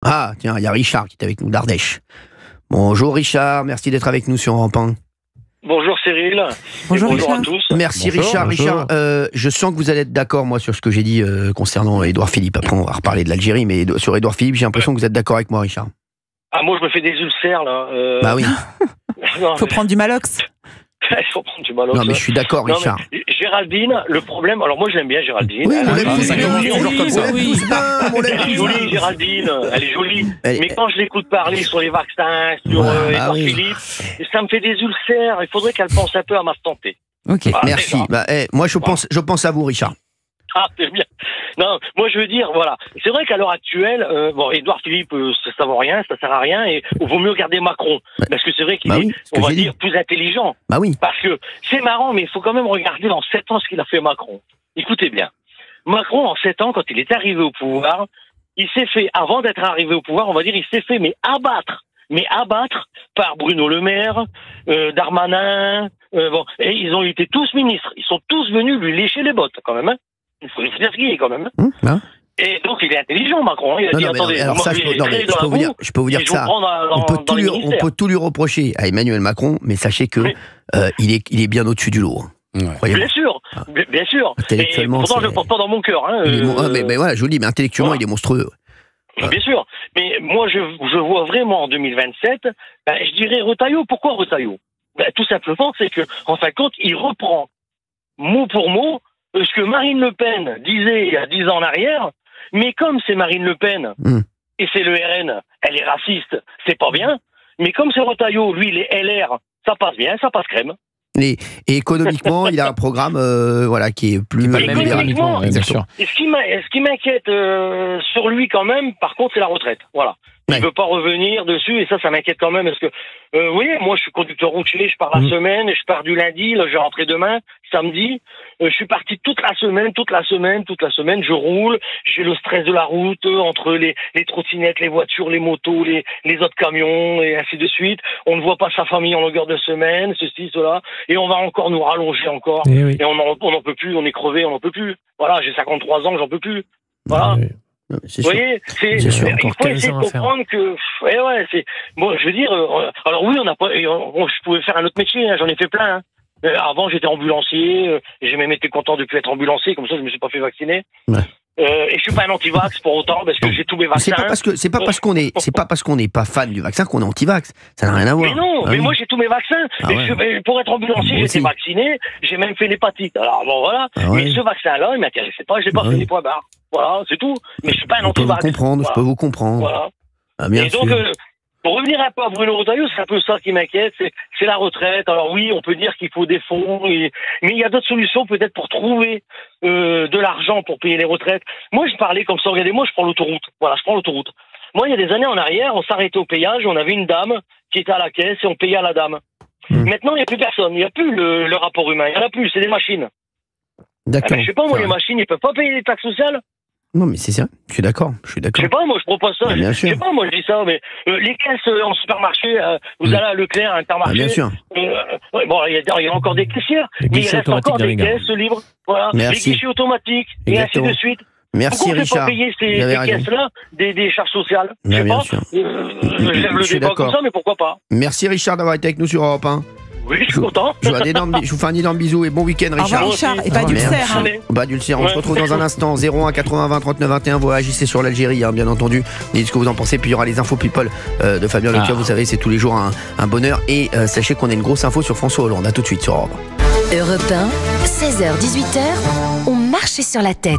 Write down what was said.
Ah, tiens, il y a Richard qui est avec nous d'Ardèche. Bonjour Richard, merci d'être avec nous sur Europe 1. Bonjour Cyril. Bonjour, Bonjour à Richard. tous. Merci Bonjour, Richard. bonjour. Richard, je sens que vous allez être d'accord, moi, sur ce que j'ai dit concernant Édouard Philippe. Après, on va reparler de l'Algérie, mais sur Édouard Philippe, j'ai l'impression que vous êtes d'accord avec moi, Richard. Ah, moi je me fais des ulcères là. Bah oui. Non, Faut prendre du Malox. il faut prendre du Malox. Non, mais je suis d'accord, Non, Richard. mais Géraldine, le problème. Alors moi je l'aime bien Géraldine. Oui, on Elle l'aime est tous ça bien, commence toujours comme ça. on l'aime tous bien, on l'aime elle est tous jolie, bien. Géraldine. Elle est jolie. Elle- Mais quand je l'écoute parler sur les vaccins, sur Ah, Édouard oui. Philippe, ça me fait des ulcères. Il faudrait qu'elle pense un peu à ma santé. Ok. Ah, Merci. déjà. Bah, moi, je pense à vous, Richard. Ah, c'est bien. Non, moi je veux dire, voilà. C'est vrai qu'à l'heure actuelle, bon, Édouard Philippe, ça vaut rien, ça sert à rien, et il vaut mieux garder Macron. Parce que c'est vrai qu'il Bah est, oui, ce que on va j'ai dit. dire, plus intelligent. Bah oui. Parce que c'est marrant, mais il faut quand même regarder en 7 ans ce qu'il a fait Macron. Écoutez bien. Macron, en 7 ans, quand il est arrivé au pouvoir, il s'est fait, avant d'être arrivé au pouvoir, on va dire, il s'est fait, mais abattre par Bruno Le Maire, Darmanin, bon, et ils ont été tous ministres. Ils sont tous venus lui lécher les bottes, quand même, hein. Il faut dire ce qu'il est, quand même. Hein Et donc, il est intelligent, Macron. Il a dit, Non, mais attendez, alors moi, ça, je je vais peux- non, mais créer je dans peux la vous dire- boue, je peux vous dire et je ça. vous prends On peut, dans les on ministères. peut tout lui reprocher à Emmanuel Macron, mais sachez que Oui. il est bien au-dessus du lot. Croyez-moi. Bien sûr, bien sûr. Et Intellectuellement, pourtant, je c'est- le porte pas dans mon cœur. Hein, Mais voilà, je vous le dis, mais intellectuellement, voilà. il est monstrueux. Bien sûr. Mais moi, je vois vraiment en 2027, je dirais Retailleau. Pourquoi Retailleau? Tout simplement, c'est que, en fin de compte, il reprend mot pour mot ce que Marine Le Pen disait il y a 10 ans en arrière. Mais comme c'est Marine Le Pen et c'est le RN, elle est raciste, c'est pas bien. Mais comme c'est Retailleau, lui, il est LR, ça passe bien, ça passe crème. Et économiquement, il a un programme voilà, qui est plus Pas libéral. économiquement, bien sûr. Et ce qui m'inquiète sur lui quand même, par contre, c'est la retraite. Voilà. Il Ouais. veut pas revenir dessus et ça m'inquiète quand même parce que, vous voyez, moi je suis conducteur routier, je pars la semaine, je pars du lundi, là je vais rentrer demain, samedi. Je suis parti toute la semaine, je roule, j'ai le stress de la route entre les trottinettes, les voitures, les motos, les autres camions et ainsi de suite. On ne voit pas sa famille en longueur de semaine, ceci, cela, et on va encore nous rallonger encore. Et on n'en peut plus, on est crevé, on n'en peut plus. Voilà, j'ai 53 ans, j'en peux plus. Voilà. Non, mais c'est Vous sûr. voyez, C'est sûr, il encore faut 15 essayer de ans à faire. comprendre que, c'est, bon, je veux dire, alors oui, on n'a pas, je pouvais faire un autre métier, hein, j'en ai fait plein, hein. Avant, j'étais ambulancier, j'ai même été content de plus être ambulancier, comme ça, je me suis pas fait vacciner. Ouais. Et je suis pas un anti-vax pour autant, parce que j'ai tous mes C'est vaccins. pas parce qu'on n'est pas fan du vaccin qu'on est anti-vax. Ça n'a rien à voir. Mais non, Ah mais oui. moi j'ai tous mes vaccins. Ah Et ouais. mais pour être ambulancier, Moi j'étais aussi. vacciné, j'ai même fait l'hépatite. Alors bon voilà, Ah ouais. mais ce vaccin-là, il m'intéressait pas, j'ai pas Ah fait oui. les points barres. Voilà, c'est tout. Mais je suis pas un Je peux vous anti-vax. comprendre, je peux vous comprendre. Voilà. Ah, bien Et donc, sûr. pour revenir un peu à Bruno Retailleau, c'est un peu ça qui m'inquiète, c'est la retraite. Alors oui, on peut dire qu'il faut des fonds, mais il y a d'autres solutions peut-être pour trouver de l'argent pour payer les retraites. Moi, je parlais comme ça, regardez, moi je prends l'autoroute. Voilà, je prends l'autoroute. Moi, il y a des années en arrière, on s'arrêtait au péage, on avait une dame qui était à la caisse et on payait à la dame. Maintenant, il n'y a plus personne, il n'y a plus le rapport humain, il n'y en a plus, c'est des machines. D'accord. Je sais pas, moi, C'est les vrai. machines, ils peuvent pas payer les taxes sociales. Non, mais c'est ça. Je suis d'accord. Je suis Je d'accord. sais pas, moi je propose ça. Ah, bien Je sûr. sais pas, moi je dis ça, mais les caisses en supermarché, vous allez à Leclerc, à Ah, Intermarché. bien sûr. Ouais, bon, il y a encore des caissières, Les mais il guichets reste automatiques encore dans des les gares. caisses libres. Voilà, Merci. les guichets automatiques, et Exactement. ainsi de suite. Merci Pourquoi on ne fait pas Richard. payer Vous avez ces raison. caisses-là des charges sociales? Je Ouais, sais bien pas. sûr. Je lève Je le suis débat d'accord. comme ça, mais pourquoi pas? Merci Richard d'avoir été avec nous sur Europe 1. Oui, je suis content. Je vous fais un énorme bisou et bon week-end Au revoir, Richard. Richard. Et pas Au revoir. d'ulcère. Hein. Allez. Bah d'ulcère, on Ouais. se retrouve dans un instant. 01 80 20 39 21. Vous réagissez sur l'Algérie, hein, bien entendu. Dites ce que vous en pensez. Puis il y aura les infos people de Fabien Leclerc. Vous savez, c'est tous les jours un bonheur. Et sachez qu'on a une grosse info sur François Hollande. À tout de suite sur Europe 1. Europe 1, 16h-18h, on marche sur la tête.